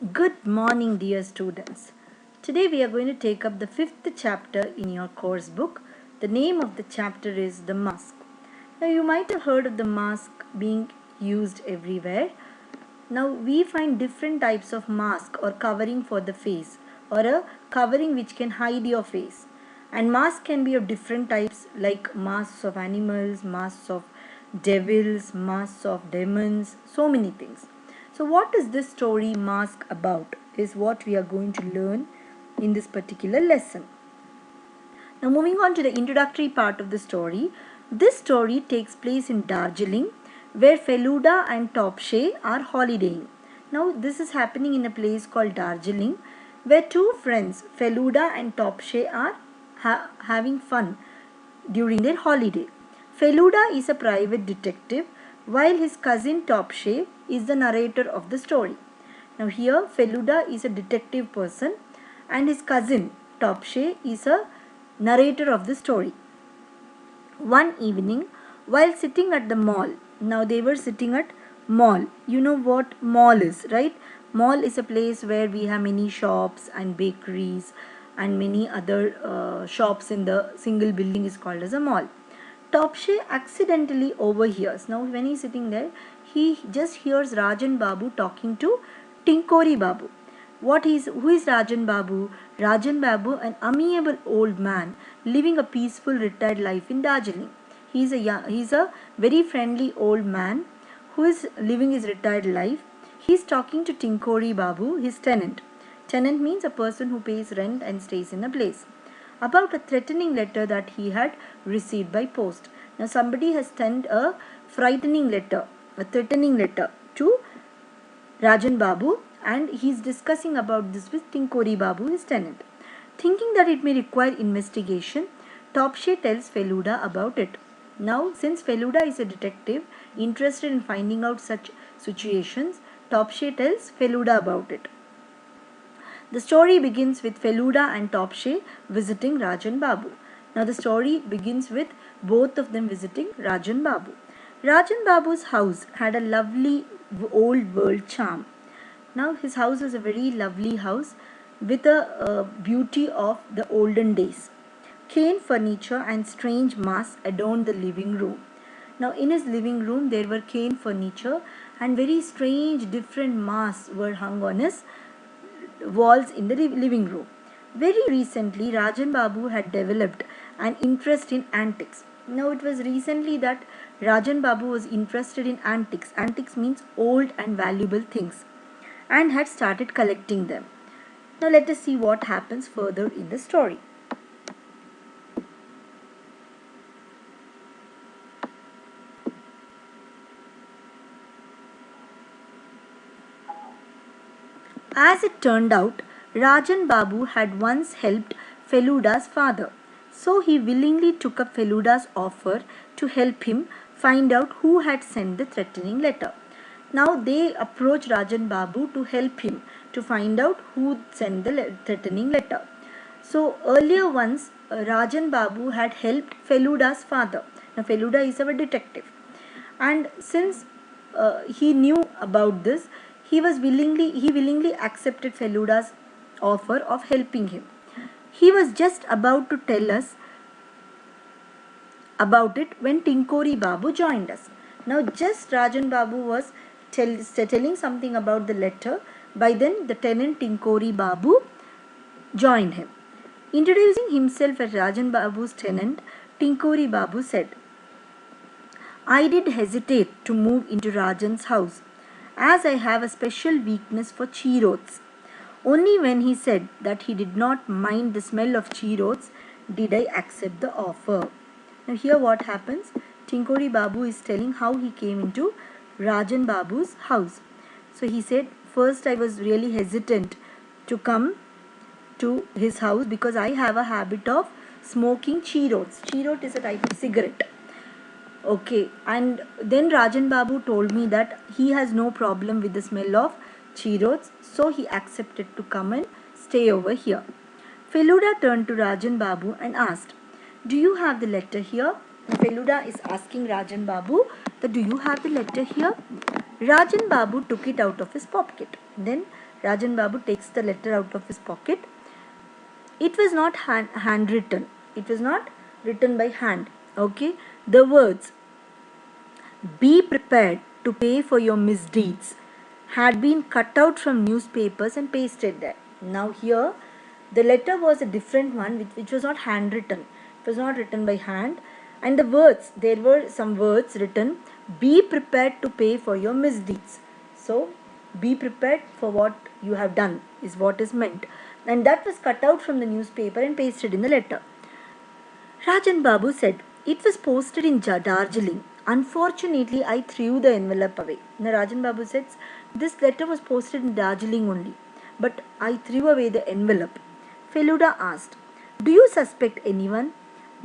Good morning, dear students. Today we are going to take up the fifth chapter in your course book. The name of the chapter is The Mask. Now, you might have heard of the mask being used everywhere. Now, we find different types of mask or covering for the face, or a covering which can hide your face. And masks can be of different types, like masks of animals, masks of devils, masks of demons, so many things. So, what is this story Mask about? Is what we are going to learn in this particular lesson. Now, moving on to the introductory part of the story, this story takes place in Darjeeling, where Feluda and Topshe are holidaying. Now, this is happening in a place called Darjeeling, where two friends, Feluda and Topshe, are having fun during their holiday. Feluda is a private detective, while his cousin Topshe is the narrator of the story. Now, here Feluda is a detective person, and his cousin Topshe is a narrator of the story. One evening, while sitting at the mall, now they were sitting at mall. You know what mall is, right? Mall is a place where we have many shops and bakeries and many other shops in the single building is called as a mall. Topshe accidentally overhears. Now, when he's sitting there, he just hears Rajan Babu talking to Tinkori Babu. Who is Rajan Babu? Rajan Babu, an amiable old man living a peaceful retired life in Darjeeling. He's a very friendly old man who is living his retired life. He's talking to Tinkori Babu, his tenant. Tenant means a person who pays rent and stays in a place, about a threatening letter that he had received by post. Now, somebody has sent a threatening letter to Rajan Babu, and he is discussing about this with Tinkori Babu, his tenant. Thinking that it may require investigation, Topshe tells Feluda about it. Now, since Feluda is a detective interested in finding out such situations, Topshe tells Feluda about it. The story begins with Feluda and Topshe visiting Rajan Babu. Now the story begins with both of them visiting Rajan Babu. Rajan Babu's house had a lovely old world charm. Now his house is a very lovely house with a beauty of the olden days. Cane furniture and strange masks adorned the living room. Now in his living room there were cane furniture and very strange different masks were hung on his walls in the living room. Very recently, Rajan Babu had developed an interest in antiques. Now, it was recently that Rajan Babu was interested in antiques. Antiques means old and valuable things, and had started collecting them. Now, let us see what happens further in the story. As it turned out, Rajan Babu had once helped Feluda's father, so he willingly took up Feluda's offer to help him find out who had sent the threatening letter. Now they approached Rajan Babu to help him to find out who sent the threatening letter. So earlier once Rajan Babu had helped Feluda's father. Now Feluda is our detective, and since he knew about this, he willingly accepted Feluda's offer of helping him. He was just about to tell us about it when Tinkori Babu joined us. Now just Rajan Babu was telling something about the letter. By then the tenant Tinkori Babu joined him. Introducing himself as Rajan Babu's tenant, Tinkori Babu said, I did hesitate to move into Rajan's house, as I have a special weakness for cheerots. Only when he said that he did not mind the smell of cheerots did I accept the offer. Now here what happens? Tinkori Babu is telling how he came into Rajan Babu's house. So he said, first I was really hesitant to come to his house because I have a habit of smoking cheerots. Cheerot is a type of cigarette. Okay, and then Rajan Babu told me that he has no problem with the smell of cheerots, so he accepted to come and stay over here. Feluda turned to Rajan Babu and asked, do you have the letter here? Feluda is asking Rajan Babu that do you have the letter here? Rajan Babu took it out of his pocket. Then Rajan Babu takes the letter out of his pocket. It was not handwritten. It was not written by hand. Okay. The words, "Be prepared to pay for your misdeeds," had been cut out from newspapers and pasted there. Now here, the letter was a different one which was not handwritten. It was not written by hand. And the words, there were some words written, "Be prepared to pay for your misdeeds." So, be prepared for what you have done is what is meant. And that was cut out from the newspaper and pasted in the letter. Rajan Babu said, "It was posted in Darjeeling. Unfortunately, I threw the envelope away." Now Rajan Babu says, "This letter was posted in Darjeeling only, but I threw away the envelope." Feluda asked, "Do you suspect anyone?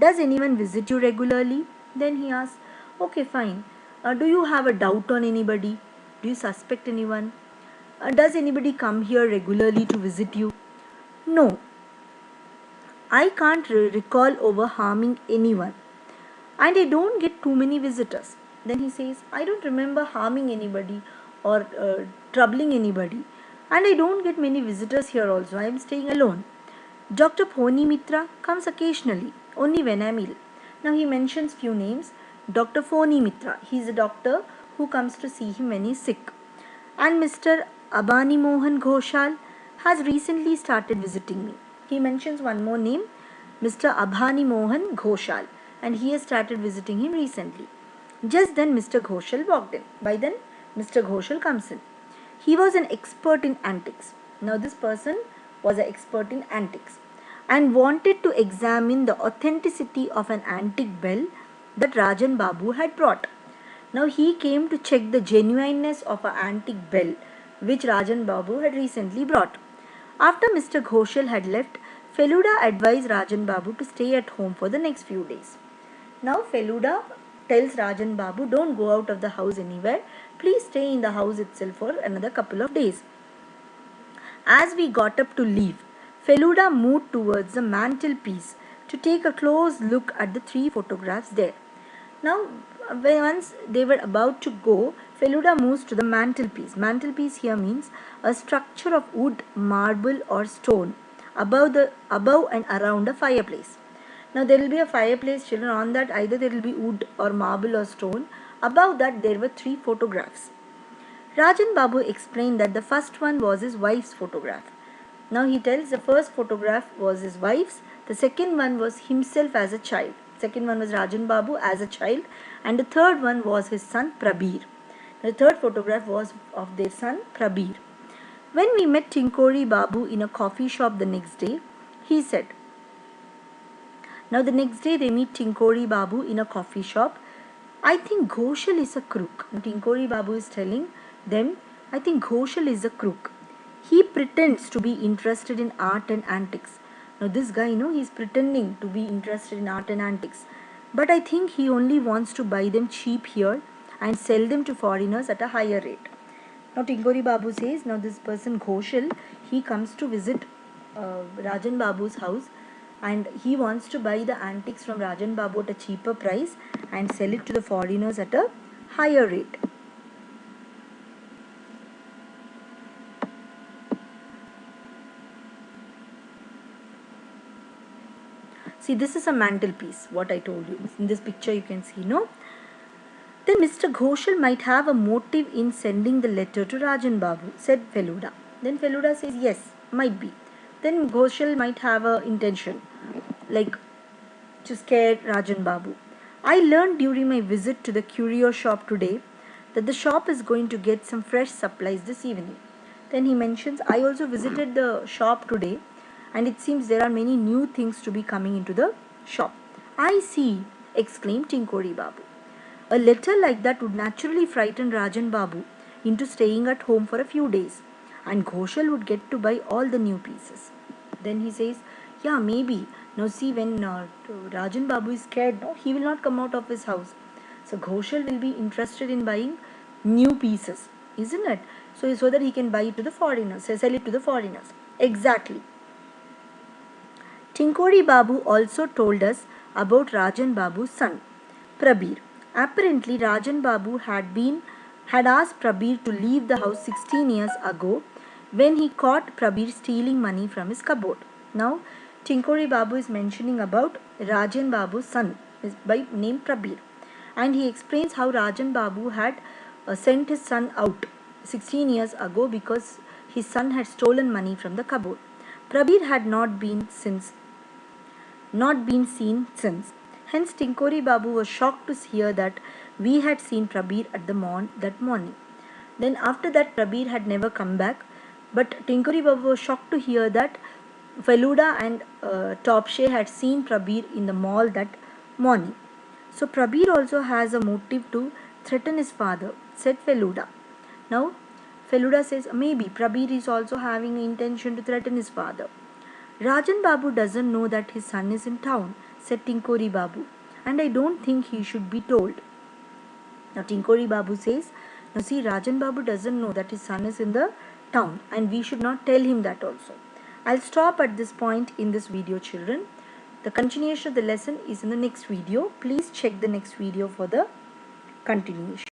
Does anyone visit you regularly?" Then he asked, "Okay, fine. Do you have a doubt on anybody? Do you suspect anyone? Does anybody come here regularly to visit you?" "No, I can't recall over harming anyone. And I don't get too many visitors." Then he says, "I don't remember harming anybody or troubling anybody. And I don't get many visitors here also. I am staying alone. Dr. Phoni Mitra comes occasionally, only when I am ill." Now he mentions few names. Dr. Phoni Mitra, he is a doctor who comes to see him when he is sick. And Mr. Abani Mohan Ghoshal has recently started visiting me. He mentions one more name, Mr. Abani Mohan Ghoshal, and he has started visiting him recently. Just then Mr. Ghoshal walked in. By then Mr. Ghoshal comes in. He was an expert in antiques. Now this person was an expert in antiques and wanted to examine the authenticity of an antique bell that Rajan Babu had brought. Now he came to check the genuineness of an antique bell which Rajan Babu had recently brought. After Mr. Ghoshal had left, Feluda advised Rajan Babu to stay at home for the next few days. Now Feluda tells Rajan Babu, "Don't go out of the house anywhere. Please stay in the house itself for another couple of days." As we got up to leave, Feluda moved towards the mantelpiece to take a close look at the 3 photographs there. Now, once they were about to go, Feluda moves to the mantelpiece. Mantelpiece here means a structure of wood, marble or stone above and around a fireplace. Now there will be a fireplace, children. On that either there will be wood or marble or stone. Above that there were 3 photographs. Rajan Babu explained that the first one was his wife's photograph. Now he tells the first photograph was his wife's, the second one was himself as a child. Second one was Rajan Babu as a child, and the third one was his son Prabir. The third photograph was of their son Prabir. When we met Tinkori Babu in a coffee shop the next day, he said, now the next day they meet Tinkori Babu in a coffee shop. "I think Ghoshal is a crook." Now Tinkori Babu is telling them, "I think Ghoshal is a crook. He pretends to be interested in art and antiques." Now this guy, he's pretending to be interested in art and antiques. "But I think he only wants to buy them cheap here and sell them to foreigners at a higher rate." Now Tinkori Babu says, now this person Ghoshal, he comes to visit Rajan Babu's house and he wants to buy the antiques from Rajan Babu at a cheaper price and sell it to the foreigners at a higher rate. See, this is a mantelpiece, what I told you. In this picture you can see, no? "Then Mr. Ghoshal might have a motive in sending the letter to Rajan Babu," said Feluda. Then Feluda says, "Yes, might be. Then Ghoshal might have an intention, like to scare Rajan Babu. I learned during my visit to the curio shop today that the shop is going to get some fresh supplies this evening." Then he mentions, "I also visited the shop today and it seems there are many new things to be coming into the shop." "I see," exclaimed Tinkori Babu. "A letter like that would naturally frighten Rajan Babu into staying at home for a few days, and Ghoshal would get to buy all the new pieces." Then he says, "Yeah, maybe. Now see, when Rajan Babu is scared, no, he will not come out of his house. So Ghoshal will be interested in buying new pieces, isn't it? So that he can buy it to the foreigners, sell it to the foreigners." Exactly. Tinkori Babu also told us about Rajan Babu's son, Prabir. Apparently, Rajan Babu had asked Prabir to leave the house 16 years ago when he caught Prabir stealing money from his cupboard. Now, Tinkori Babu is mentioning about Rajan Babu's son by name Prabir, and he explains how Rajan Babu had sent his son out 16 years ago because his son had stolen money from the cupboard. Prabir had not been seen since. Hence, Tinkori Babu was shocked to hear that we had seen Prabir at that morning. Then after that, Prabir had never come back. But Tinkori Babu was shocked to hear that Feluda and Topshe had seen Prabir in the mall that morning. So Prabir also has a motive to threaten his father, said Feluda. Now, Feluda says maybe Prabir is also having an intention to threaten his father. Rajan Babu doesn't know that his son is in town, said Tinkori Babu, and I don't think he should be told. Now Tinkori Babu says, now see, Rajan Babu doesn't know that his son is in the town, and we should not tell him that also. I'll stop at this point in this video, children. The continuation of the lesson is in the next video. Please check the next video for the continuation.